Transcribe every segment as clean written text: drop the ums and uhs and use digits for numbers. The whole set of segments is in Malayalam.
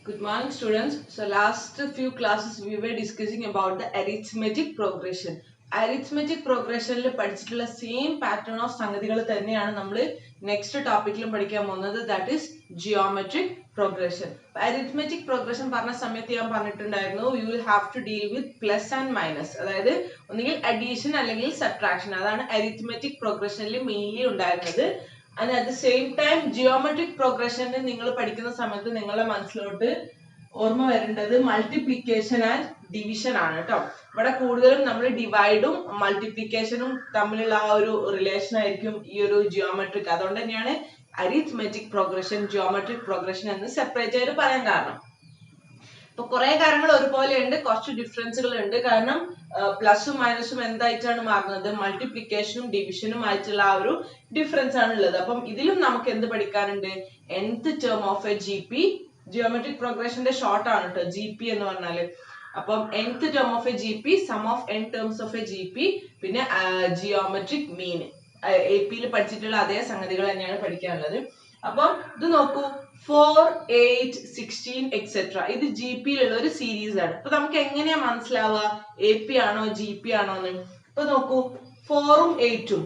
Good morning, students. So last few classes we were discussing about the arithmetic progression. Arithmetic progression le പഠിച്ചിട്ടുള്ള same pattern of സംഗതികൾ തന്നെയാണ് നമ്മൾ next ടോപ്പിക്കിലും പഠിക്കാൻ പോകുന്നത്, that is geometric progression. Arithmetic progression പറഞ്ഞ സമയത്ത് ഞാൻ പറഞ്ഞിട്ടുണ്ടായിരുന്നു you will have to deal with plus and minus, അതായത് ഒന്നുകിൽ addition അല്ലെങ്കിൽ subtraction. അതാണ് arithmetic progressionൽ mainly ഉണ്ടായിരുന്നത്. And at the same time geometric progression നിങ്ങൾ പഠിക്കുന്ന സമയത്ത് നിങ്ങളുടെ മനസ്സിലോട്ട് ഓർമ്മ വരേണ്ടത് മൾട്ടിപ്ലിക്കേഷൻ ആൻഡ് ഡിവിഷൻ ആണ് കേട്ടോ. ഇവിടെ കൂടുതലും നമ്മൾ ഡിവൈഡും മൾട്ടിപ്ലിക്കേഷനും തമ്മിലുള്ള ആ ഒരു റിലേഷൻ ആയിരിക്കും ഈ ഒരു ജിയോമെട്രിക്. അതുകൊണ്ട് തന്നെയാണ് അരിത്മെറ്റിക് പ്രോഗ്രഷൻ ജിയോമെട്രിക് പ്രോഗ്രഷൻ എന്ന് സെപ്പറേറ്റ് ആയിട്ട് പറയാൻ കാരണം. ഇപ്പൊ കുറെ കാര്യങ്ങൾ ഒരുപോലെ ഉണ്ട്, കുറച്ച് ഡിഫറൻസുകൾ ഉണ്ട്. കാരണം പ്ലസും മൈനസും എന്തായിട്ടാണ് മാറുന്നത്, മൾട്ടിപ്ലിക്കേഷനും ഡിവിഷനും ആയിട്ടുള്ള ആ ഒരു ഡിഫറൻസ് ആണ് ഉള്ളത്. അപ്പം ഇതിലും നമുക്ക് എന്ത് പഠിക്കാനുണ്ട്, nth term of a G P, geometric പ്രോഗ്രഷന്റെ ഷോർട്ട് ആണ് കേട്ടോ ജി പി എന്ന് പറഞ്ഞാല്. അപ്പം nth term of a G P, sum of n terms of a G P, പിന്നെ ജിയോമെട്രിക് മീൻ, എ പിയിൽ പഠിച്ചിട്ടുള്ള അതേ സംഗതികൾ തന്നെയാണ് പഠിക്കാനുള്ളത്. അപ്പം ഇത് നോക്കൂ, 4, 8, 16 എക്സെട്ര, ഇത് ജി പിയിലുള്ള ഒരു സീരീസ് ആണ്. അപ്പൊ നമുക്ക് എങ്ങനെയാ മനസ്സിലാവുക എ പി ആണോ ജി പി ആണോ എന്ന്? ഇപ്പൊ നോക്കൂ, 4ഉം 8ഉം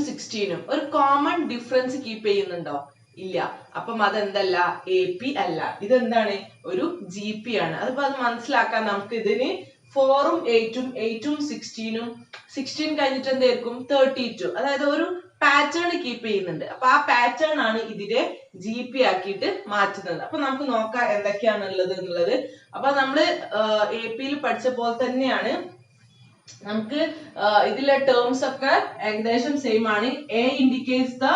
16ഉം ഒരു കോമൺ ഡിഫറൻസ് കീപ്പ് ചെയ്യുന്നുണ്ടോ? ഇല്ല. അപ്പം അതെന്തല്ല, എ പി അല്ല, ഇതെന്താണ്, ഒരു ജി പി ആണ്. അതിപ്പോ അത് മനസ്സിലാക്കാൻ നമുക്ക് ഇതിന് 4ഉം 8ഉം 16ഉം 16 കഴിഞ്ഞിട്ട് എന്തായിരിക്കും 32, അതായത് ഒരു പാറ്റേൺ കീപ്പ് ചെയ്യുന്നുണ്ട്. അപ്പൊ ആ പാറ്റേൺ ആണ് ഇതിനെ ജി പി ആക്കിയിട്ട് മാറ്റുന്നത്. അപ്പൊ നമുക്ക് നോക്കാം എന്തൊക്കെയാണ് ഉള്ളത് എന്നുള്ളത്. അപ്പൊ നമ്മള് എ പിയിൽ പഠിച്ച പോലെ തന്നെയാണ് നമുക്ക് ഇതിലെ ടേംസ് ഒക്കെ ഏകദേശം സെയിം ആണ്. A indicates the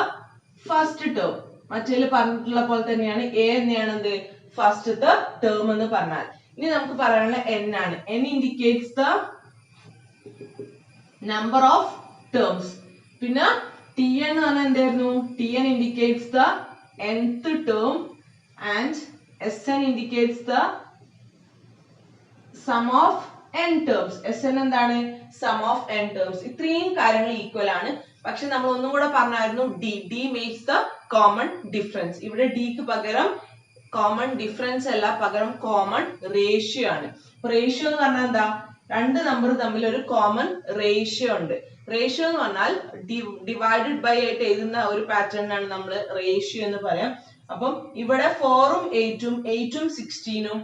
first term, മറ്റേതിൽ പറഞ്ഞിട്ടുള്ള പോലെ തന്നെയാണ് എ തന്നെയാണ് എന്ത് ഫസ്റ്റത്തെ ടേം എന്ന് പറഞ്ഞാൽ. ഇനി നമുക്ക് പറയാനുള്ള എൻ ആണ്. N indicates the number of terms. പിന്നെ ടി എൻ എന്ന് പറഞ്ഞാൽ എന്തായിരുന്നു, T N indicates the nth term and S N indicates the sum of n terms. S N എന്താണ്, സം ഓഫ് n ടേംസ്. ഇത്രയും കാര്യങ്ങൾ ഈക്വൽ ആണ്. പക്ഷെ നമ്മൾ ഒന്നും കൂടെ പറഞ്ഞായിരുന്നു D makes the common difference. ഇവിടെ ഡിക്ക് പകരം കോമൺ ഡിഫറൻസ് അല്ല, പകരം കോമൺ റേഷ്യോ ആണ്. റേഷ്യോ എന്ന് പറഞ്ഞാൽ എന്താ, രണ്ട് നമ്പർ തമ്മിൽ ഒരു കോമൺ റേഷ്യോ ഉണ്ട്. റേഷ്യോ എന്ന് പറഞ്ഞാൽ ഡിവൈഡഡ് ബൈ ആയിട്ട് എഴുതുന്ന ഒരു പാറ്റേണിനാണ് നമ്മൾ റേഷ്യോ എന്ന് പറയാം. അപ്പം ഇവിടെ 4ഉം 8ഉം 16ഉം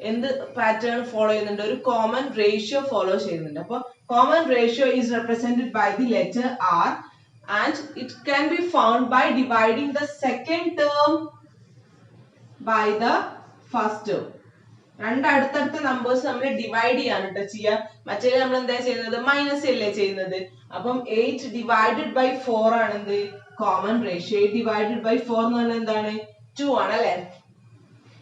എന്ത് പാറ്റേൺ ഫോളോ ചെയ്യുന്നുണ്ട്, ഒരു കോമൺ റേഷ്യോ ഫോളോ ചെയ്യുന്നുണ്ട്. അപ്പൊ common ratio is represented by the letter R and it can be found by dividing the second term by the first term. രണ്ട് അടുത്തടുത്ത നമ്പേഴ്സ് നമ്മൾ ഡിവൈഡ് ചെയ്യാണ് കേട്ടോ ചെയ്യാ. മറ്റേ നമ്മൾ എന്താ ചെയ്യുന്നത്, മൈനസ് അല്ലേ ചെയ്യുന്നത്. അപ്പം 8 ഡിവൈഡഡ് ബൈ 4 ആണ് എന്ത് കോമൺ റേഷ്യോ. 8 ഡിവൈഡഡ് ബൈ 4 എന്ന് പറഞ്ഞാൽ എന്താണ് 2 ആണ് അല്ലെ.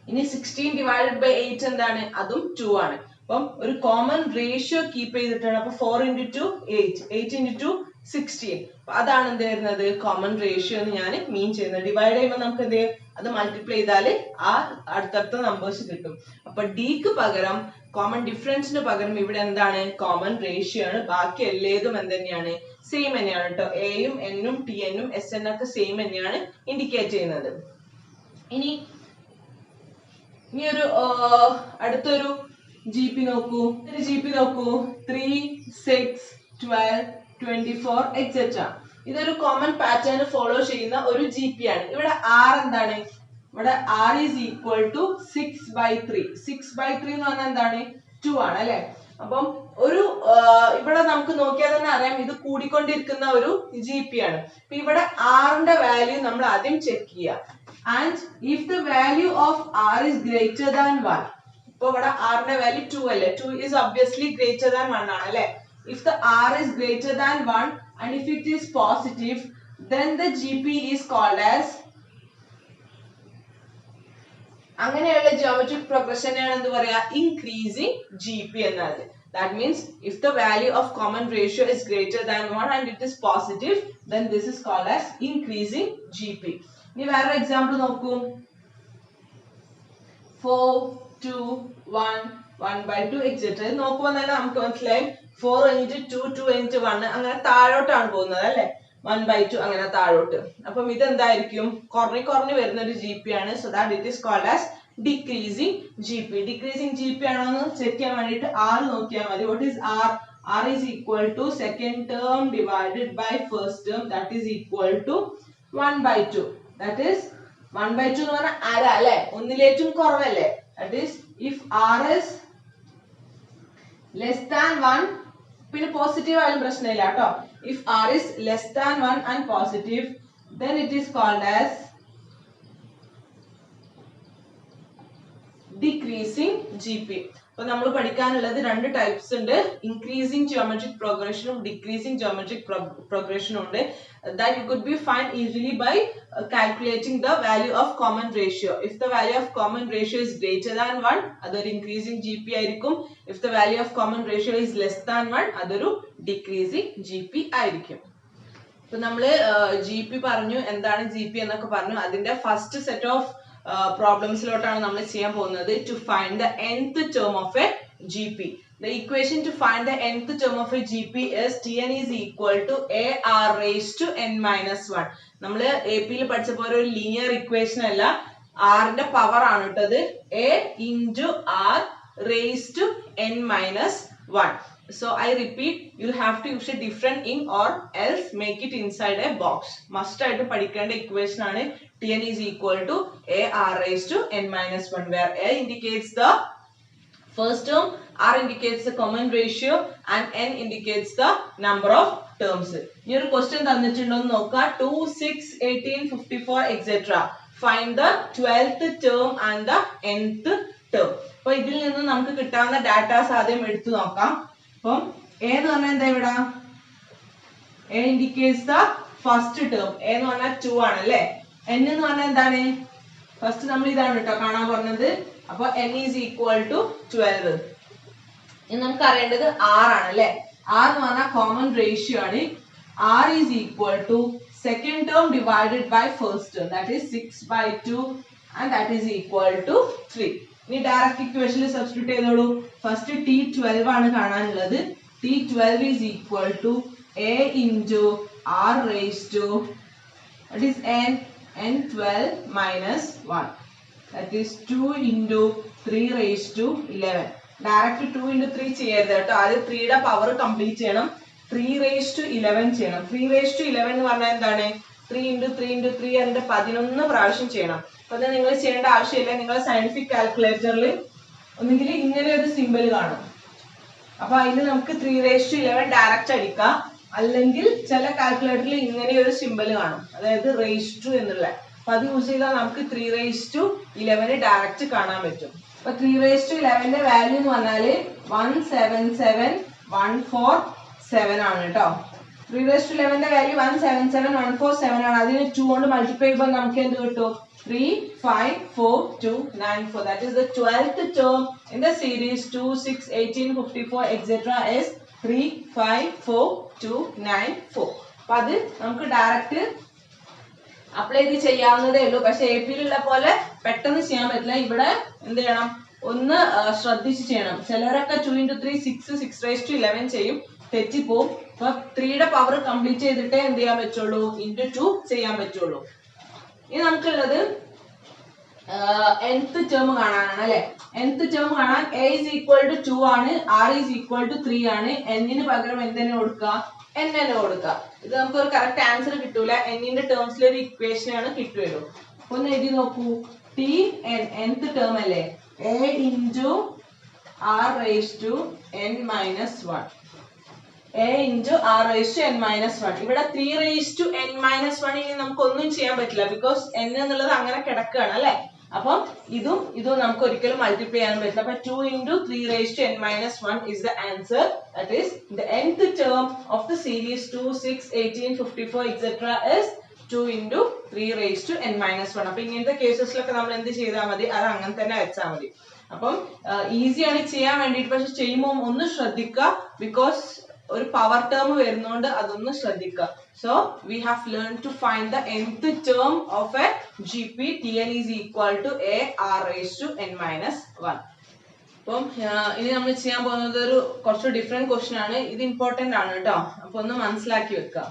ഇനി 16 ഡിവൈഡഡ് ബൈ 8 എന്താണ്, അതും 2 ആണ്. അപ്പം ഒരു കോമൺ റേഷ്യോ കീപ്പ് ചെയ്തിട്ടാണ്. അപ്പൊ 4 into 2 8, 8 into 2 16. അപ്പൊ അതാണ് എന്ത് വരുന്നത്, കോമൺ റേഷ്യോ എന്ന് ഞാൻ മീൻ ചെയ്യുന്നത്. ഡിവൈഡ് ചെയ്യുമ്പോൾ നമുക്ക് എന്ത് അത് മൾട്ടിപ്ലൈ ചെയ്താല് ആ അടുത്തടുത്ത നമ്പേഴ്സ് കിട്ടും. അപ്പൊ ഡിക്ക് പകരം കോമൺ ഡിഫറൻസിന് പകരം ഇവിടെ എന്താണ്, കോമൺ റേഷ്യോ ആണ്. ബാക്കി എല്ലാതും എന്തെന്നെയാണ്, സെയിം തന്നെയാണ് കേട്ടോ. എയും എന്നും ടി എന്നും എസ് എൻ ഒക്കെ സെയിം തന്നെയാണ് ഇൻഡിക്കേറ്റ് ചെയ്യുന്നത്. ഇനി ഒരു അടുത്തൊരു ജി പി നോക്കൂ, 3, 6, 12, 24 എക്സെട്ര. ഇതൊരു കോമൺ പാറ്റേൺ ഫോളോ ചെയ്യുന്ന ഒരു ജി പി ആണ്. ഇവിടെ ആർ എന്താണ്, ഇവിടെ ആർ ഈസ് ഈക്വൽ ടു 6/3. 6/3 എന്ന് പറഞ്ഞാൽ എന്താണ്, 2 ആണ് അല്ലെ. അപ്പം ഒരു ഇവിടെ നമുക്ക് നോക്കിയാൽ തന്നെ അറിയാം ഇത് കൂടിക്കൊണ്ടിരിക്കുന്ന ഒരു ജി പി ആണ്. അപ്പൊ ഇവിടെ ആറിന്റെ വാല്യൂ നമ്മൾ ആദ്യം ചെക്ക് ചെയ്യുക. And if the value of R is greater than 1, ഇപ്പൊ ഇവിടെ ആറിന്റെ വാല്യൂ 2 അല്ലേ, 2 ഈസ് ഒബ്വിയസ്ലി ഗ്രേറ്റർ ദാൻ 1 ആണ് അല്ലെ. If the r is greater than 1 and if it is positive, then the GP is called as, അങ്ങനെയുള്ള geometric progression ആണ് എന്ത് പറയാ, increasing GP എന്നത്. That means if the value of common ratio is greater than 1 and it is positive, then this is called as increasing GP. ഇനി വേറൊരു എക്സാമ്പിൾ നോക്കൂ, 4, 2, 1, 1/2 എക്സെട്ര. നോക്കുമ്പോൾ തന്നെ നമുക്ക് മനസ്സിലായി 4 കഴിഞ്ഞിട്ട് 2, 2 കഴിഞ്ഞിട്ട് 1, അങ്ങനെ താഴോട്ടാണ് പോകുന്നത് അല്ലെ. 1/2 അങ്ങനെ താഴോട്ട്. അപ്പം ഇതെന്തായിരിക്കും കുറഞ്ഞു കുറഞ്ഞു വരുന്ന ഒരു GP ആണ്. So that it is called as decreasing GP. Decreasing GP ആണോ എന്ന് ചെക്ക് ചെയ്യാൻ വേണ്ടിയിട്ട് R നോക്കിയാൽ മതി. What is R? R is equal to second term divided by first term, that is equal to 1/2. That is 1/2 എന്ന് പറഞ്ഞാൽ അര അല്ലെ, ഒന്നിലേറ്റവും കുറവല്ലേ. That is if R is less than 1, പിന്നെ പോസിറ്റീവ് ആയാലും പ്രശ്നമില്ല കേട്ടോ. If R is less than 1 and positive, then it is called as decreasing GP. അപ്പോൾ നമ്മൾ പഠിക്കാനുള്ളത് രണ്ട് ടൈപ്സ് ഉണ്ട്. ഇൻക്രീസിങ് ജിയോമെട്രിക് പ്രോഗ്രഷനും ഡിക്രീസിങ് ജിയോമെട്രിക് പ്രോഗ്രഷനും ഉണ്ട്. That you could be find easily by calculating the value of common ratio. If the value of common ratio is greater than 1, അതൊരു increasing GP ആയിരിക്കും. If the value of common ratio is less than 1, അതൊരു decreasing GP ആയിരിക്കും. അപ്പോൾ നമ്മൾ GP പറഞ്ഞു, എന്താണ് GP എന്നൊക്കെ പറഞ്ഞു. അതിന്റെ ഫസ്റ്റ് സെറ്റ് ഓഫ് പ്രോബ്ലംസിലോട്ടാണ് നമ്മൾ ചെയ്യാൻ പോകുന്നത്. To find the nth term of a GP. The equation to find the nth term of a GP is Tn is equal to AR raised to n minus 1. നമ്മൾ AP യിൽ പഠിച്ച പോലെ ഒരു ലീനിയർ ഇക്വേഷൻ അല്ല, R ന്റെ പവർ ആണ് ഇട്ടത്. A into R raised to n minus 1. So I repeat, you have to use a different ink or else make it inside a box. Must ആയിട്ട് പഠിക്കേണ്ട ഇക്വേഷൻ ആണ് Tn is equal to AR raised to n minus 1, where A indicates the first term, R indicates the common ratio and n indicates the number of terms. ഈ ഒരു ക്വസ്റ്റ്യൻ തന്നിട്ടുണ്ടോ എന്ന് നോക്കുക. 2, 6, 18, 54 etc. Find the 12th term and the nth term. അപ്പോൾ ഇതിൽ നിന്ന് നമുക്ക് കിട്ടാവുന്ന ഡാറ്റാസ് ആദ്യം എടുത്തു നോക്കാം. അപ്പം A എന്ന് പറഞ്ഞാൽ എന്താ ഇവിടെ? A indicates the first term. A എന്ന് പറഞ്ഞാൽ 2 ആണ് അല്ലേ. N എന്ന് പറഞ്ഞാൽ എന്താണ്? ഫസ്റ്റ് നമ്മൾ ഇതാണ് കേട്ടോ കാണാൻ പറഞ്ഞത്. അപ്പൊ n is equal to 12. ഇനി നമുക്ക് അറിയേണ്ടത് R ആണ് അല്ലേ. R എന്ന് പറഞ്ഞാൽ കോമൺ റേഷ്യോ ആണ്. R is equal to second term divided by first term, that is 6/2 and that is equal to 3. ഇനി ഡയറക്റ്റ് ഇക്വേഷനിൽ സബ്സ്റ്റിറ്റ്യൂട്ട് ചെയ്തോളൂ. ഫസ്റ്റ് T12 ആണ് കാണാനുള്ളത്. T12 is equal to A into R raised to, that is n12 minus 1, that is 2 into 3 raised to 11. Direct 2 into 3 ചെയ്യരുത് കേട്ടോ. ആദ്യം 3യുടെ പവർ കംപ്ലീറ്റ് ചെയ്യണം. 3 raised to 11 ചെയ്യണം. 3 raised to 11 എന്ന് പറഞ്ഞാൽ എന്താണ്? 3 into 3 into 3 അതിന്റെ 11 പ്രാവശ്യം ചെയ്യണം. അപ്പൊ അത് നിങ്ങൾ ചെയ്യേണ്ട ആവശ്യമില്ല. നിങ്ങളുടെ സയന്റിഫിക് കാൽക്കുലേറ്ററിൽ ഒന്നുകിൽ ഇങ്ങനെ ഒരു സിമ്പിൾ കാണും. അപ്പൊ അതിന് നമുക്ക് 3 raised to 11 ഡയറക്റ്റ് അടിക്കാം. അല്ലെങ്കിൽ ചില കാൽക്കുലേറ്ററിൽ ഇങ്ങനെ ഒരു സിമ്പിൾ കാണും, അതായത് raised to എന്നുള്ള. അപ്പൊ അത് യൂസ് ചെയ്താൽ നമുക്ക് 3 raised to 11 ഡയറക്റ്റ് കാണാൻ പറ്റും. അപ്പൊ 3 raised to 11 വാല്യൂ എന്ന് പറഞ്ഞാല് 177,147 ആണ് കേട്ടോ. 3 raised to 11 വാല്യൂ 177,147 ആണ്. അതിന് 2 കൊണ്ട് മൾട്ടിപ്ലൈ ചെയ്യുമ്പോൾ നമുക്ക് എന്ത് കിട്ടും? 3,5,4,2,9,4. That is the 12th term in the series 2, 6, 18, 54 etc. is 3,5,4,2,9,4. അപ്പൊ അത് നമുക്ക് ഡയറക്റ്റ് അപ്ലൈ ചെയ്ത് ചെയ്യാവുന്നതേ ഉള്ളൂ. പക്ഷെ AP യിലുള്ള പോലെ പെട്ടെന്ന് ചെയ്യാൻ പറ്റില്ല. ഇവിടെ എന്ത് ചെയ്യണം? ഒന്ന് ശ്രദ്ധിച്ച് ചെയ്യണം. ചിലരൊക്കെ 2 into 3 6 raised to 11 ചെയ്യും, തെറ്റിപ്പോവും. അപ്പൊ 3യുടെ പവർ കംപ്ലീറ്റ് ചെയ്തിട്ടേ എന്ത് ചെയ്യാൻ പറ്റുള്ളൂ? into 2 ചെയ്യാൻ പറ്റുള്ളൂ. ഇനി നമുക്കുള്ളത് nth ടേം കാണാനാണ് അല്ലെ. nth ടേം കാണാൻ A is equal to 2 ആണ്, R is equal to 3 ആണ്. n ന് പകരം എന്തിനു കൊടുക്കുക? n ന് കൊടുക്കുക. ഇത് നമുക്ക് ഒരു കറക്റ്റ് ആൻസർ കിട്ടൂല. n ന്റെ ടേംസിൽ ഒരു ഇക്വേഷൻ ആണ് കിട്ടുമല്ലോ. ഒന്ന് എഴുതി നോക്കൂ. Tn nth ടേം അല്ലേ, A into R raised to n minus 1. A into R raised to n minus 1. ഇവിടെ 3 raised to n minus 1 ഇനി നമുക്ക് ഒന്നും ചെയ്യാൻ പറ്റില്ല, ബിക്കോസ് n എന്നുള്ളത് അങ്ങനെ കിടക്കുകയാണ് അല്ലെ. അപ്പം ഇതും നമുക്ക് ഒരിക്കലും മൾട്ടിപ്ലൈ ചെയ്യാൻ പറ്റില്ല. അപ്പൊ 2 into 3 raised to n minus 1 is the answer. That is the nth term of the series 2, 6, 18, 54 etc. is 2 into 3 raised to n minus 1. അപ്പൊ ഇങ്ങനത്തെ കേസസിലൊക്കെ നമ്മൾ എന്ത് ചെയ്താൽ മതി? അത് അങ്ങനെ തന്നെ വെച്ചാൽ മതി. അപ്പം ഈസിയാണ് ചെയ്യാൻ വേണ്ടിയിട്ട്. പക്ഷെ ചെയ്യുമ്പോൾ ഒന്ന് ശ്രദ്ധിക്കുക, ബിക്കോസ് ഒരു പവർ ടേം വരുന്നോണ്ട് അതൊന്ന് ശ്രദ്ധിക്കുക. So we have learned to find the nth term of a GP. Tn is equal to A R raised to n minus 1. അപ്പം ഇനി നമ്മൾ ചെയ്യാൻ പോകുന്നത് ഒരു കുറച്ച് ഡിഫറെന്റ് ക്വസ്റ്റ്യൻ ആണ്. ഇത് ഇമ്പോർട്ടന്റ് ആണ് കേട്ടോ. അപ്പൊ ഒന്ന് മനസ്സിലാക്കി വെക്കുക.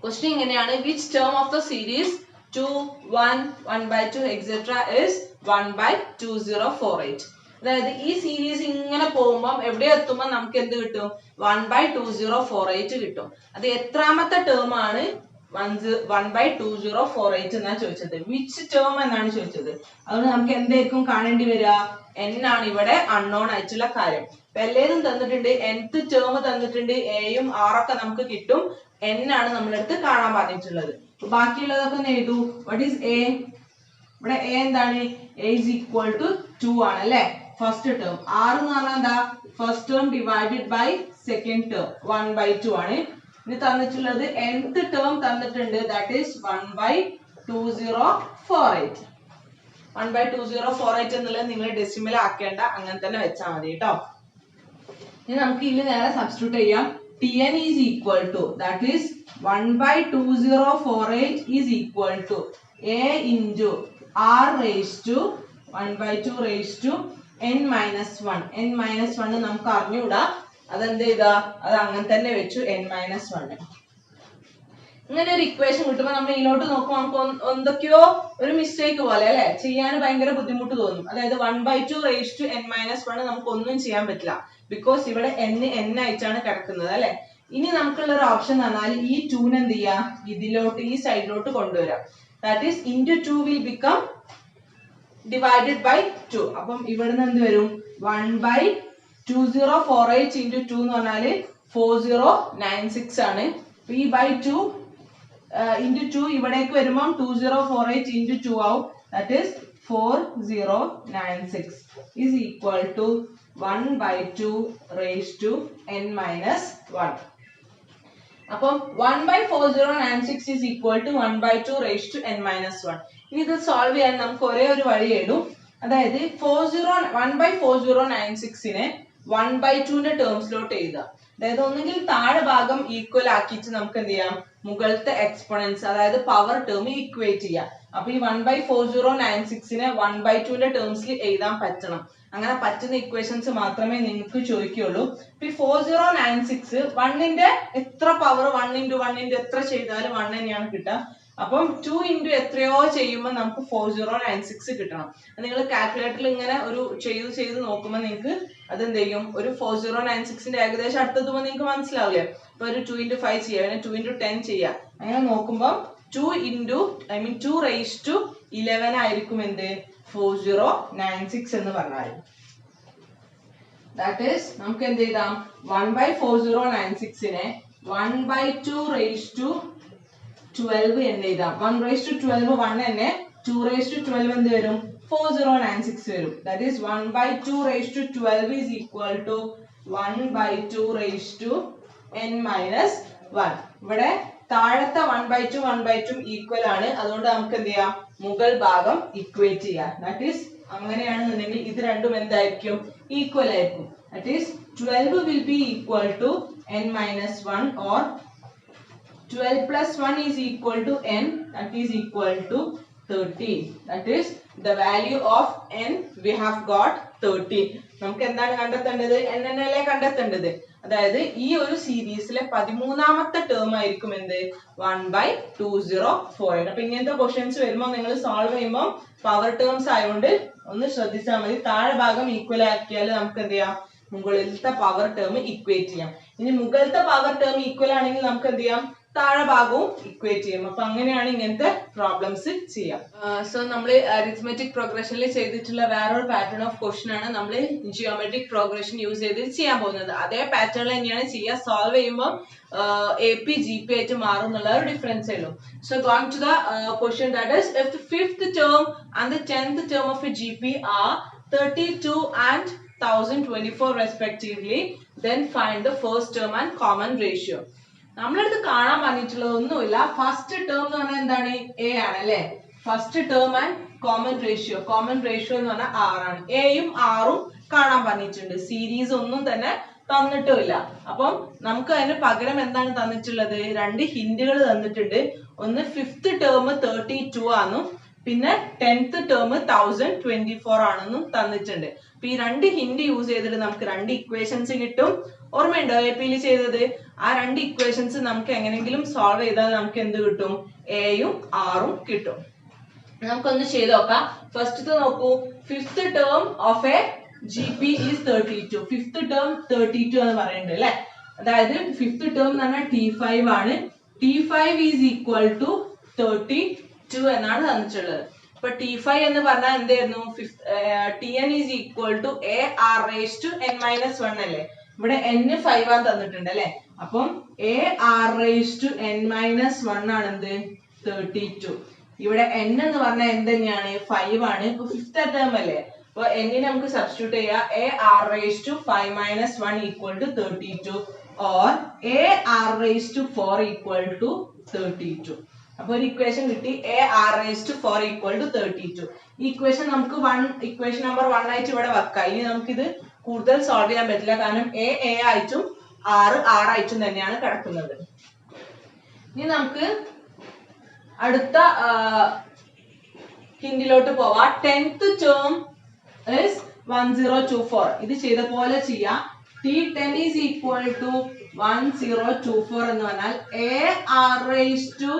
Question ഇങ്ങനെയാണ്, which term of the series 2, 1, 1/2 etc. is 1/2048. അതായത് ഈ സീരീസ് ഇങ്ങനെ പോകുമ്പോൾ എവിടെ എത്തുമ്പോൾ നമുക്ക് എന്ത് കിട്ടും? 1/2048 കിട്ടും. അത് എത്രാമത്തെ ടേം ആണ് 1/2048 എന്നാണ് ചോദിച്ചത്. വിച്ച് ടേം എന്നാണ് ചോദിച്ചത്. അതുകൊണ്ട് നമുക്ക് എന്തായിരിക്കും കാണേണ്ടി വരിക? n ആണ് ഇവിടെ അൺനോൺ ആയിട്ടുള്ള കാര്യം. എല്ലാവരും തന്നിട്ടുണ്ട്, nth ടേം തന്നിട്ടുണ്ട്, എയും ആറൊക്കെ നമുക്ക് കിട്ടും. n ആണ് നമ്മളടുത്ത് കാണാൻ പറഞ്ഞിട്ടുള്ളത്. ബാക്കിയുള്ളതൊക്കെ ഒന്ന് എഴുതൂ. What is a? ഇവിടെ എ എന്താണ്? a is equal to 2 ആണ് അല്ലെ, ഫസ്റ്റ് ടേം. 6 എന്ന് പറഞ്ഞാൽ എന്താ? First term divided by second term 1/2 ആണ്. ഇനി തന്നിട്ടുള്ളത് nth ടേം തന്നിട്ടുണ്ട്, ദാറ്റ് ഈസ് 1/2048. 1/2048 എന്നുള്ളത് നിങ്ങൾ ഡെസിമൽ ആക്കേണ്ട, അങ്ങനെ തന്നെ വെച്ചാൽ മതി കേട്ടോ. ഇനി നമുക്ക് ഇതിൽ നേരെ സബ്സ്റ്റിറ്റ്യൂട്ട് ചെയ്യാം. Tn is equal to, that is 1/2048 is equal to a into r raised to 1/2 raised to n minus 1. n minus 1 നമുക്ക് അറിഞ്ഞൂടാ, അതെന്ത് ചെയ്താ? അത് അങ്ങനെ തന്നെ വെച്ചു, n minus 1. ഇങ്ങനെ ഒരു ഇക്വേഷൻ കിട്ടുമ്പോൾ നമ്മൾ ഇതിലോട്ട് നോക്കുമ്പോൾ നമുക്ക് എന്തൊക്കെയോ ഒരു മിസ്റ്റേക്ക് പോലെ അല്ലെ, ചെയ്യാൻ ഭയങ്കര ബുദ്ധിമുട്ട് തോന്നും. അതായത് 1/2 raised to n minus 1 നമുക്ക് ഒന്നും ചെയ്യാൻ പറ്റില്ല, ബിക്കോസ് ഇവിടെ n ആയിട്ടാണ് കിടക്കുന്നത് അല്ലെ. ഇനി നമുക്കുള്ള ഒരു ഓപ്ഷൻ തന്നാൽ ഈ 2 എന്ത് ചെയ്യാം? ഇതിലോട്ട് ഈ സൈഡിലോട്ട് കൊണ്ടുവരാം. That is into 2 will become divided by 2. അപ്പം ഇവിടുന്ന് എന്ത് വരും? 1/2048 ഇൻറ്റു 2 എന്ന് പറഞ്ഞാല് 4096 ആണ്. ഈ ബൈ 2 ഇൻറ്റു 2 ഇവിടേക്ക് വരുമ്പം 2048 ഇൻറ്റു 2 ആവും. That is 4096 is equal to 1/2 raised to n minus 1. അപ്പം 1/4096 is equal to 1/2 raised to n minus 1. ഇനി ഇത് സോൾവ് ചെയ്യാൻ നമുക്ക് ഒരേ ഒരു വഴി എഴുതും. അതായത് 1/4096നെ 1/2ന്റെ ടേംസിലോട്ട് എഴുതുക. അതായത് ഒന്നുകിൽ താഴെ ഭാഗം ഈക്വൽ ആക്കിയിട്ട് നമുക്ക് എന്ത് ചെയ്യാം? മുകളിലത്തെ എക്സ്പോണൻസ്, അതായത് പവർ ടേം ഈക്വേറ്റ് ചെയ്യാം. അപ്പൊ ഈ 1/4096നെ 1/2ന്റെ ടേംസിൽ എഴുതാൻ പറ്റണം. അങ്ങനെ പറ്റുന്ന ഇക്വേഷൻസ് മാത്രമേ നിങ്ങൾക്ക് ചോദിക്കുള്ളൂ. ഇപ്പൊ ഈ 4096 1ന്റെ എത്ര പവർ 1 into 1 into എത്ര ചെയ്താലും 1 തന്നെയാണ് കിട്ടുക. അപ്പം 2 into എത്രയോ ചെയ്യുമ്പോൾ നമുക്ക് 4096 കിട്ടണം. നിങ്ങൾ കാൽക്കുലേറ്ററിൽ ഇങ്ങനെ ഒരു ചെയ്ത് നോക്കുമ്പോൾ നിങ്ങൾക്ക് അതെന്ത് ചെയ്യും? ഒരു 4096ന്റെ ഏകദേശം അടുത്തെത്തുമ്പോൾ നിങ്ങൾക്ക് മനസ്സിലാവില്ലേ? ഇപ്പൊ ഒരു 2 into 5 ചെയ്യാം, പിന്നെ 2 into 10 ചെയ്യാം. അങ്ങനെ നോക്കുമ്പോൾ 2 raised to 11 ആയിരിക്കും എന്ത്? 4096 എന്ന് പറഞ്ഞാൽ. ദാറ്റ് ഈസ് നമുക്ക് എന്ത് ചെയ്താം? 1/4096നെ 1/2 raised to 12 എന്ന് എഴുതാം. 1 raised to 12 1 തന്നെ, 2 raised to 12 എന്ത് വരും? 4096 വരും. That is 1/2 raised to 12 is equal to 1/2 raised to n minus 1. ഇവിടെ താഴത്തെ 1/2 ഈക്വൽ ആണ്. അതുകൊണ്ട് നമുക്ക് എന്ത് ചെയ്യാം? മുകൾ ഭാഗം ഇക്വേറ്റ് ചെയ്യാം. ദാറ്റ് ഈസ് അങ്ങനെയാണെന്നുണ്ടെങ്കിൽ ഇത് രണ്ടും എന്തായിരിക്കും? ഈക്വൽ ആയിരിക്കും. That is 12 will be equal to n minus 1 or 12 plus 1 is equal to n, that is equal to 13. That is the value of n we have got 13. നമുക്ക് എന്താണ് കണ്ടെത്തേണ്ടത്? n അല്ലേ കണ്ടെത്തേണ്ടത്. അതായത് ഈ ഒരു സീരീസിലെ 13ാമത്തെ ടേം ആയിരിക്കും എന്ത്? 1/2048. അപ്പൊ ഇങ്ങനത്തെ ക്വസ്റ്റ്യൻസ് വരുമ്പോൾ നിങ്ങൾ സോൾവ് ചെയ്യുമ്പോൾ പവർ ടേംസ് ആയതുകൊണ്ട് ഒന്ന് ശ്രദ്ധിച്ചാൽ മതി. താഴെ ഭാഗം ഈക്വൽ ആക്കിയാൽ നമുക്ക് എന്ത് ചെയ്യാം? മുകളിലത്തെ പവർ ടേം ഇക്വേറ്റ് ചെയ്യാം. ഇനി മുകളിലത്തെ പവർ ടേം ഈക്വൽ ആണെങ്കിൽ നമുക്ക് എന്ത് ചെയ്യാം? താഴെ ഭാഗവും ഇക്വേറ്റ് ചെയ്യും. അപ്പൊ അങ്ങനെയാണ് ഇങ്ങനത്തെ പ്രോബ്ലംസ് ചെയ്യാം. സോ നമ്മൾ അരിത്മെറ്റിക് പ്രോഗ്രഷനിൽ ചെയ്തിട്ടുള്ള വേറൊരു പാറ്റേൺ ഓഫ് ക്വസ്റ്റ്യൻ ആണ് നമ്മൾ ജിയോമെട്രിക് പ്രോഗ്രഷൻ യൂസ് ചെയ്ത് ചെയ്യാൻ പോകുന്നത്. അതേ പാറ്റേണിൽ തന്നെയാണ് ചെയ്യുക. സോൾവ് ചെയ്യുമ്പോൾ AP GP ആയിട്ട് മാറും എന്നുള്ള ഒരു ഡിഫറൻസേ ഉള്ളൂ. So going to the question that is if the 5th term and the 10th term of a GP are 32 and 1024 respectively, then find the first term and common ratio. നമ്മളടുത്ത് കാണാൻ പറഞ്ഞിട്ടുള്ളത് ഒന്നുമില്ല. ഫസ്റ്റ് ടേം എന്ന് പറഞ്ഞാൽ എന്താണ്? എ ആണ് അല്ലെ. First term and common ratio. Common ratio എന്ന് പറഞ്ഞാൽ 6 ആണ്. എയും 6ഉം കാണാൻ പറഞ്ഞിട്ടുണ്ട്. സീരീസ് ഒന്നും തന്നെ തന്നിട്ടുമില്ല. അപ്പം നമുക്ക് അതിന് പകരം എന്താണ് തന്നിട്ടുള്ളത്? 2 ഹിന്റുകൾ തന്നിട്ടുണ്ട്. ഒന്ന് 5th term 32 ആണെന്നും പിന്നെ 10th term 1024 ആണെന്നും തന്നിട്ടുണ്ട്. അപ്പൊ ഈ 2 ഹിന്റ് യൂസ് ചെയ്തിട്ട് നമുക്ക് 2 ഇക്വേഷൻസ് കിട്ടും. ഓർമ്മയുണ്ടോ എപിയിൽ ചെയ്തത്? ആ രണ്ട് ഇക്വേഷൻസ് നമുക്ക് എങ്ങനെയെങ്കിലും സോൾവ് ചെയ്താൽ നമുക്ക് എന്ത് കിട്ടും? എയും ആറും കിട്ടും. നമുക്കൊന്ന് ചെയ്ത് നോക്കാം. ഫസ്റ്റത്തെ നോക്കൂ, fifth term of A GP is 32. Fifth term 32 എന്ന് പറയുന്നുണ്ട് അല്ലെ. അതായത് ഫിഫ്ത് ടേം എന്ന് പറഞ്ഞാൽ T5 ആണ്. T5 ഈസ് ഈക്വൽ ടു 32 എന്നാണ് തന്നിട്ടുള്ളത്. ഇപ്പൊ T5 എന്ന് പറഞ്ഞാൽ എന്തായിരുന്നു? Tn is equal to AR raised to n minus 1 അല്ലേ. ഇവിടെ n 5 ആണ് തന്നിട്ടുണ്ട് അല്ലെ. അപ്പം AR raised to n minus 1 ആണ് എന്ത്? 32. ഇവിടെ n എന്ന് പറഞ്ഞാൽ എന്ത് തന്നെയാണ്? 5 ആണ്. ഇപ്പൊ ഫിഫ്ത് ടേം അല്ലേ. അപ്പൊ n നെ നമുക്ക് സബ്സ്റ്റിറ്റ്യൂട്ട് ചെയ്യാം. AR raised to 5 minus 1 equal to 32 or AR raised to 4 equal to 32. അപ്പോൾ ഒരു ഇക്വേഷൻ കിട്ടി. AR raised to 4 equal to 32. ഈ ഇക്വേഷൻ നമുക്ക് ഇക്വേഷൻ നമ്പർ 1 ആയിട്ട് ഇവിടെ വെക്കാം. ഇനി നമുക്കിത് കൂടുതൽ സോൾവ് ചെയ്യാൻ പറ്റില്ല, കാരണം A ആയിട്ടും R ആയിട്ടും തന്നെയാണ് കിടക്കുന്നത്. ഇനി നമുക്ക് അടുത്ത ഹിന്ദിലോട്ട് പോവാം. 10th term is 1024. ഇത് ചെയ്ത പോലെ ചെയ്യാം. T10 is equal to 1024 എന്ന് പറഞ്ഞാൽ AR raised to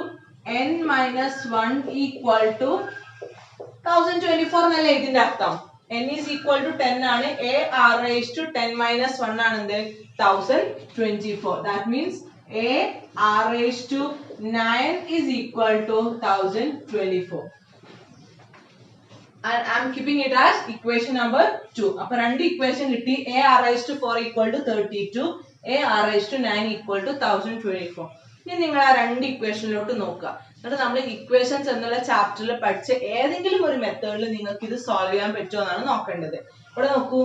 n minus 1 equal to 1024 എന്നല്ലേ ഇതിന്റെ അർത്ഥം. n is equal to 10 ആണ്. AR raised to 10 minus 1 ആണ് എന്ത്? 1024. That means AR raised to 9 is equal to 1024. And I am keeping it as equation number 2. അപ്പോൾ രണ്ട് ഇക്വേഷൻ കിട്ടി. AR raised to 4 equal to 32, AR raised to 9 equal to 1024. ഇനി നിങ്ങൾ ആ രണ്ട് ഇക്വേഷനിലോട്ട് നോക്കുക. എന്നിട്ട് നമ്മൾ ഇക്വേഷൻസ് എന്നുള്ള ചാപ്റ്ററിൽ പഠിച്ച ഏതെങ്കിലും ഒരു മെത്തേഡിൽ നിങ്ങൾക്ക് ഇത് സോൾവ് ചെയ്യാൻ പറ്റുമോ എന്നാണ് നോക്കേണ്ടത്. ഇവിടെ നോക്കൂ,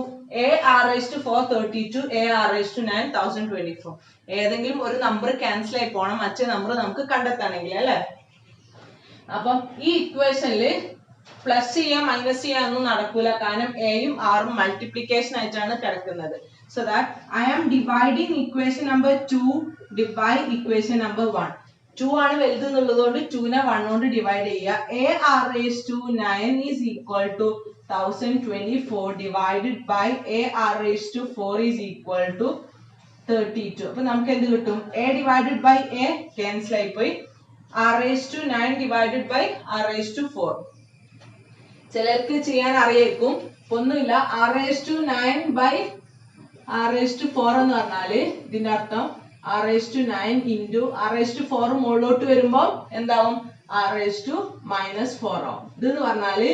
AR raised to 4 32, AR raised to 9 1024. ഏതെങ്കിലും ഒരു നമ്പർ ക്യാൻസൽ ആയി പോകണം, മറ്റേ നമ്പർ നമുക്ക് കണ്ടെത്താണെങ്കിൽ അല്ലെ. അപ്പം ഈ ഇക്വേഷനിൽ പ്ലസ് ചെയ്യാം മൈനസ് ചെയ്യാൻ ഒന്നും നടക്കൂല, കാരണം എയും ആറും മൾട്ടിപ്ലിക്കേഷൻ ആയിട്ടാണ് കിടക്കുന്നത്. So that I am dividing equation number 2 by equation number 1. 2 ആണ് വലുത് എന്നുള്ളതുകൊണ്ട് 2നെ 1 കൊണ്ട് ഡിവൈഡ് ചെയ്യുക. AR raised to 9 is equal to 1024 divided by AR raised to 4 is equal to 32. അപ്പൊ നമുക്ക് എന്ത് കിട്ടും? A divided by A cancel ആയി പോയി. R raised to 9 divided by R raised to 4. ചിലർക്ക് ചെയ്യാൻ അറിയായിരിക്കും, ഒന്നുമില്ല. R raised to 9 by R raised to 4 എന്ന് പറഞ്ഞാല് ഇതിന്റെ അർത്ഥം R raised to 9 into R raised to 4 മുകളിലോട്ട് വരുമ്പോൾ എന്താവും? R raised to minus 4 ആവും. ഇതെന്ന് പറഞ്ഞാല്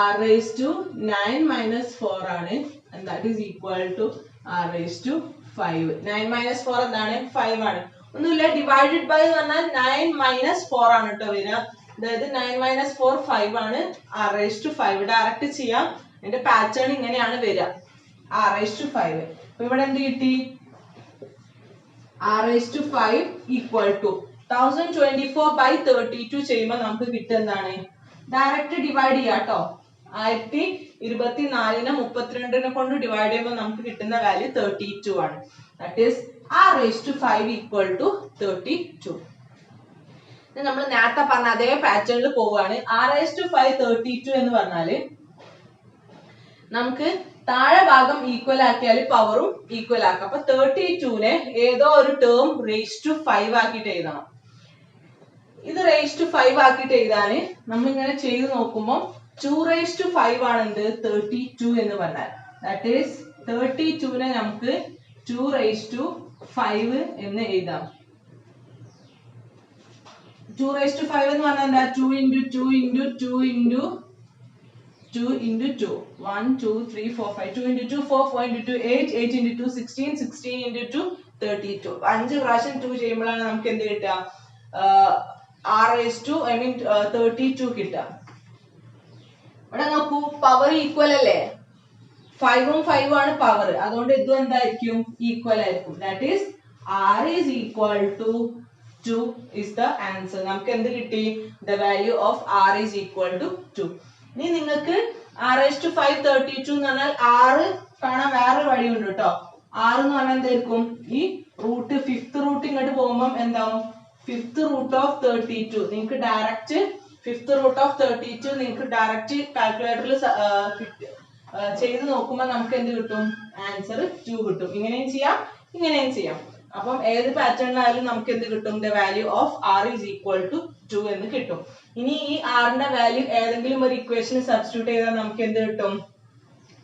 R raised to 9 minus 4 ആണ്. and that is equal to R raised to 5. 9 minus 4 എന്താണ്? 5 ആണ്. ഒന്നുമില്ല, ഡിവൈഡഡ് ബൈ എന്ന് പറഞ്ഞാൽ 9 minus 4 ആണ് കേട്ടോ വരിക. അതായത് 9 minus 4 5 ആണ്. R raised to 5 ഡയറക്റ്റ് ചെയ്യാം. ഇതിന്റെ പാറ്റേൺ ഇങ്ങനെയാണ് വരിക, R raised to 5. അപ്പൊ ഇവിടെ എന്ത് കിട്ടി? R raised to 5 equal to 1024 by 32 ചെയ്യുമ്പോൾ നമുക്ക് കിട്ടുന്നതാണ്. ഡയറക്റ്റ് ഡിവൈഡ് ചെയ്യാം കേട്ടോ. 1024നെ 32നെ കൊണ്ട് ഡിവൈഡ് ചെയ്യുമ്പോൾ നമുക്ക് കിട്ടുന്ന വാല്യൂ 32 ആണ്. That is R raised to 5 equal to 32. നമ്മൾ നേരത്തെ പറഞ്ഞ അതേ പാറ്റേണിൽ പോവുകയാണ്. R raised to 5 32 എന്ന് പറഞ്ഞാല് നമുക്ക് താഴെ ഭാഗം ഈക്വൽ ആക്കിയാൽ പവറും ഈക്വൽ ആക്കാം. അപ്പൊ 32നെ ഏതോ ഒരു ടേം raised to 5 ആക്കിയിട്ട് എഴുതണം. ഇത് raised to 5 ആക്കിയിട്ട് എഴുതാന് നമ്മൾ ഇങ്ങനെ ചെയ്ത് നോക്കുമ്പോൾ 2 raised to 5 ആണ് എന്ത്? 32 എന്ന് പറഞ്ഞാൽ. ദാറ്റ് ഈസ് 32നെ നമുക്ക് 2 raised to 5 എന്ന് എഴുതാം. 2 raised to 5 എന്ന് പറഞ്ഞാൽ എന്താ? 2 into 2 into 2 into 2 into 2. 1 2 3 4 5. 2 into 2 4 4 into 2 8 8 into 2 16 16 into 2 32. 5 പ്രാവശ്യം 2 ചെയ്യുമ്പോഴാണ് നമുക്ക് എന്ത് കിട്ടുക? R raised to 32 കിട്ടുക. ഇവിടെ നോക്കൂ, പവർ ഈക്വൽ അല്ലേ? 5ഉം 5ഉം ആണ് പവർ, അതുകൊണ്ട് ഇതും എന്തായിരിക്കും? ഈക്വൽ ആയിരിക്കും. That is R is equal to 2 is the answer. നമുക്ക് എന്ത് കിട്ടി? The value of R is equal to 2. ഇനി നിങ്ങൾക്ക് R raised to 5 32 എന്ന് പറഞ്ഞാൽ R കാണാൻ വേറെ വഴിയുണ്ട് കേട്ടോ. R എന്ന് പറഞ്ഞാൽ എന്തായിരിക്കും? ഈ റൂട്ട് 5th റൂട്ട് ഇങ്ങോട്ട് പോകുമ്പോൾ എന്താവും? 5th root of 32. നിങ്ങൾക്ക് ഡയറക്റ്റ് 5th root of 32 നിങ്ങൾക്ക് ഡയറക്റ്റ് കാൽക്കുലേറ്ററിൽ ചെയ്ത് നോക്കുമ്പോൾ നമുക്ക് എന്ത് കിട്ടും? ആൻസർ 2 കിട്ടും. ഇങ്ങനെയും ചെയ്യാം, ഇങ്ങനെയും ചെയ്യാം. അപ്പം ഏത് പാറ്റേണിലായാലും നമുക്ക് എന്ത് കിട്ടും? The value of R is equal to 2 എന്ന് കിട്ടും. ഇനി ഈ ആറിന്റെ വാല്യൂ ഏതെങ്കിലും ഒരു ഇക്വേഷന് സബ്സ്റ്റിറ്റ്യൂട്ട് ചെയ്താൽ നമുക്ക് എന്ത് കിട്ടും?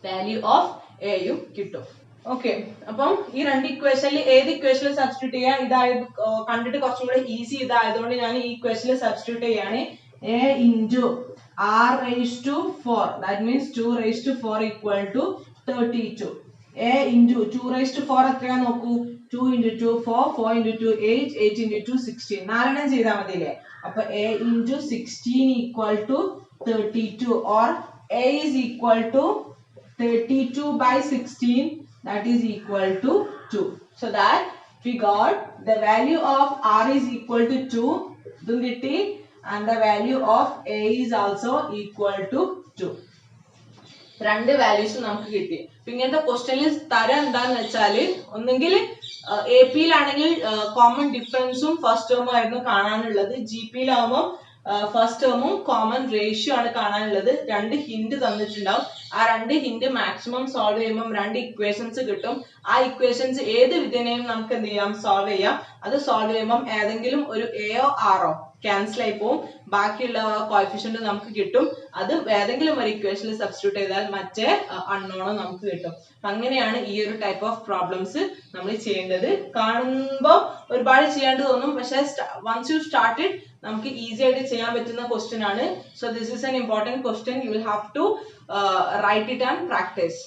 വാല്യൂ ഓഫ് എയും കിട്ടും. ഓക്കെ, അപ്പം ഈ രണ്ട് ഇക്വേഷനിൽ ഏത് ഇക്വേഷനിൽ സബ്സ്റ്റിറ്റ്യൂട്ട് ചെയ്യാം? ഇതായത് കണ്ടിട്ട് കുറച്ചും കൂടെ ഈസി ഇതായതുകൊണ്ട് ഞാൻ ഈ ഇക്വേഷനിൽ സബ്സ്റ്റിറ്റ്യൂട്ട് ചെയ്യാണ്. a into r raised to 4, that means 2 raised to 4 equal to 32. a into 2 raised to 4 എത്രയാ നോക്കൂ? 2 into 2 4, 4 into 2 8, 8 into 2 16. നാലെണ്ണം ചെയ്താൽ മതിയല്ലേ? അപ്പൊ a into 16 equal to 32, or a is equal to 32 by 16, that is equal to 2. So that we got the value of r is equal to 2 ഇതും കിട്ടി, and the value of a is also equal to 2. രണ്ട് വാല്യൂസ് നമുക്ക് കിട്ടി. ഇങ്ങനത്തെ ക്വസ്റ്റ്യനിൽ തരം എന്താന്ന് വെച്ചാല് ഒന്നെങ്കിൽ എ പിയിലാണെങ്കിൽ കോമൺ ഡിഫറൻസും ഫസ്റ്റ് ടേമും ആയിരുന്നു കാണാനുള്ളത്. ജി പിയിലാവുമ്പോൾ ഫസ്റ്റ് ടേമും കോമൺ റേഷ്യോ ആണ് കാണാനുള്ളത്. രണ്ട് ഹിന്റ് തന്നിട്ടുണ്ടാവും. ആ രണ്ട് ഹിന്റ് മാക്സിമം സോൾവ് ചെയ്യുമ്പോൾ രണ്ട് ഇക്വേഷൻസ് കിട്ടും. ആ ഇക്വേഷൻസ് ഏത് വിധേനയും നമുക്ക് എന്ത് ചെയ്യാം? സോൾവ് ചെയ്യാം. അത് സോൾവ് ചെയ്യുമ്പോൾ ഏതെങ്കിലും ഒരു എയോ ആറോ ക്യാൻസൽ ആയി പോവും. ബാക്കിയുള്ള കോഎഫിഷ്യന്റ് നമുക്ക് കിട്ടും. അത് ഏതെങ്കിലും ഒരു ഇക്വേഷനിൽ സബ്സ്റ്റിറ്റ്യൂട്ട് ചെയ്താൽ മറ്റേ അൺനോൺ നമുക്ക് കിട്ടും. അങ്ങനെയാണ് ഈ ഒരു ടൈപ്പ് ഓഫ് പ്രോബ്ലംസ് നമ്മൾ ചെയ്യേണ്ടത്. കാണുമ്പോൾ ഒരുപാട് ചെയ്യാണ്ട് തോന്നും, പക്ഷേ വൺസ് യു സ്റ്റാർട്ടഡ് നമുക്ക് ഈസി ആയിട്ട് ചെയ്യാൻ പറ്റുന്ന ക്വസ്റ്റ്യൻ ആണ്. So this is an important question. You will have to write it and practice.